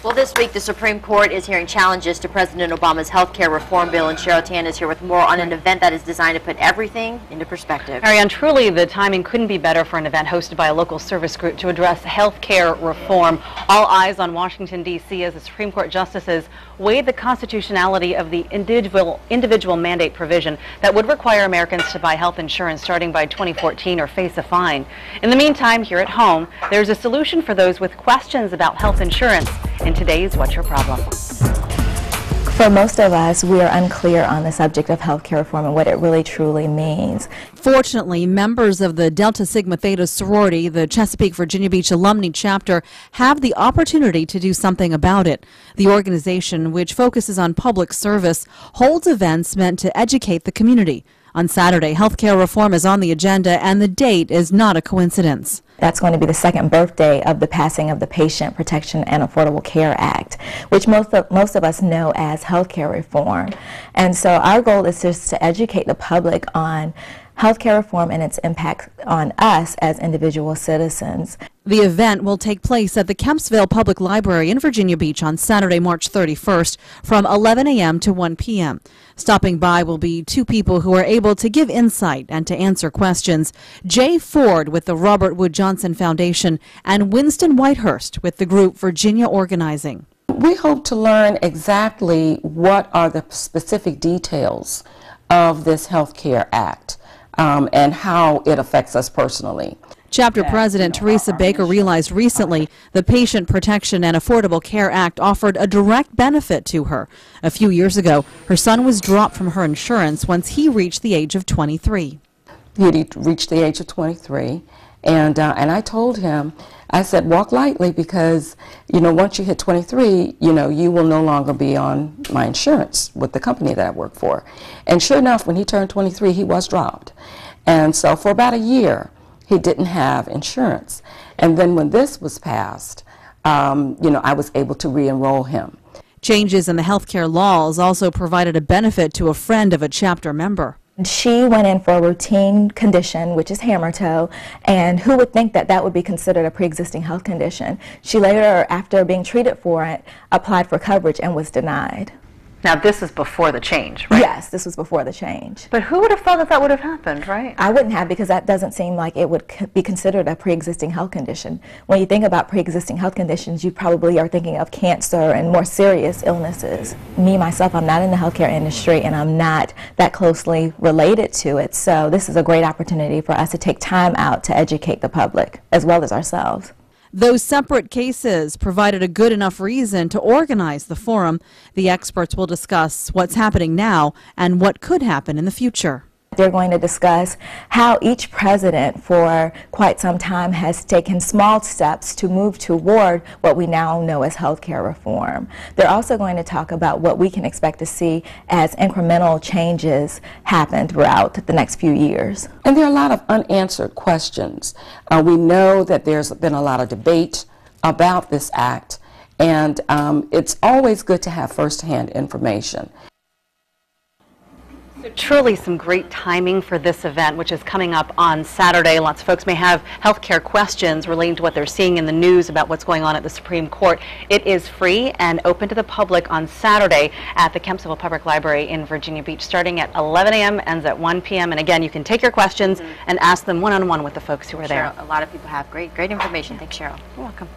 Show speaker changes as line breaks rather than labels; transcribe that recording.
Well, this week the Supreme Court is hearing challenges to President Obama's health care reform bill, and Cheryl Tan is here with more on an event that is designed to put everything into perspective.
Marianne, truly the timing couldn't be better for an event hosted by a local service group to address health care reform. All eyes on Washington, D.C. as the Supreme Court justices weigh the constitutionality of the individual mandate provision that would require Americans to buy health insurance starting by 2014 or face a fine. In the meantime, here at home, there's a solution for those with questions about health insurance in today's What's Your Problem?
For most of us, we are unclear on the subject of healthcare reform and what it really truly means.
Fortunately, members of the Delta Sigma Theta sorority, the Chesapeake Virginia Beach alumni chapter, have the opportunity to do something about it. The organization, which focuses on public service, holds events meant to educate the community. On Saturday, healthcare reform is on the agenda, and the date is not a coincidence.
That's going to be the second birthday of the passing of the Patient Protection and Affordable Care Act, which most of us know as healthcare reform. And so our goal is just to educate the public on healthcare reform and its impact on us as individual citizens.
The event will take place at the Kempsville Public Library in Virginia Beach on Saturday, March 31st from 11 a.m. to 1 p.m. Stopping by will be two people who are able to give insight and to answer questions. Jay Ford with the Robert Wood Johnson Foundation and Winston Whitehurst with the group Virginia Organizing.
We hope to learn exactly what are the specific details of this Health Care Act and how it affects us personally.
Chapter President Teresa Baker realized recently the Patient Protection and Affordable Care Act offered a direct benefit to her. A few years ago, her son was dropped from her insurance once he reached the age of 23.
He reached the age of 23, and I told him, I said, walk lightly because, once you hit 23, you will no longer be on my insurance with the company that I work for. And sure enough, when he turned 23, he was dropped. And so for about a year, he didn't have insurance. And then when this was passed, I was able to re-enroll him.
Changes in the healthcare laws also provided a benefit to a friend of a chapter member.
She went in for a routine condition, which is hammer toe, and who would think that that would be considered a pre-existing health condition? She later, after being treated for it, applied for coverage and was denied.
Now, this is before the change, right?
Yes, this was before the change.
But who would have thought that that would have happened, right?
I wouldn't have, because that doesn't seem like it would be considered a pre-existing health condition. When you think about pre-existing health conditions, you probably are thinking of cancer and more serious illnesses. Me, myself, I'm not in the healthcare industry, and I'm not that closely related to it, so this is a great opportunity for us to take time out to educate the public, as well as ourselves.
Those separate cases provided a good enough reason to organize the forum. The experts will discuss what's happening now and what could happen in the future.
They're going to discuss how each president for quite some time has taken small steps to move toward what we now know as healthcare reform. They're also going to talk about what we can expect to see as incremental changes happen throughout the next few years.
And there are a lot of unanswered questions. We know that there's been a lot of debate about this act, and it's always good to have firsthand information.
Truly some great timing for this event, which is coming up on Saturday. Lots of folks may have healthcare questions relating to what they're seeing in the news about what's going on at the Supreme Court. It is free and open to the public on Saturday at the Kempsville Public Library in Virginia Beach, starting at 11 a.m., ends at 1 p.m. And again, you can take your questions and ask them one-on-one with the folks who are there.
Cheryl, a lot of people have great information. Thanks, Cheryl.
You're welcome.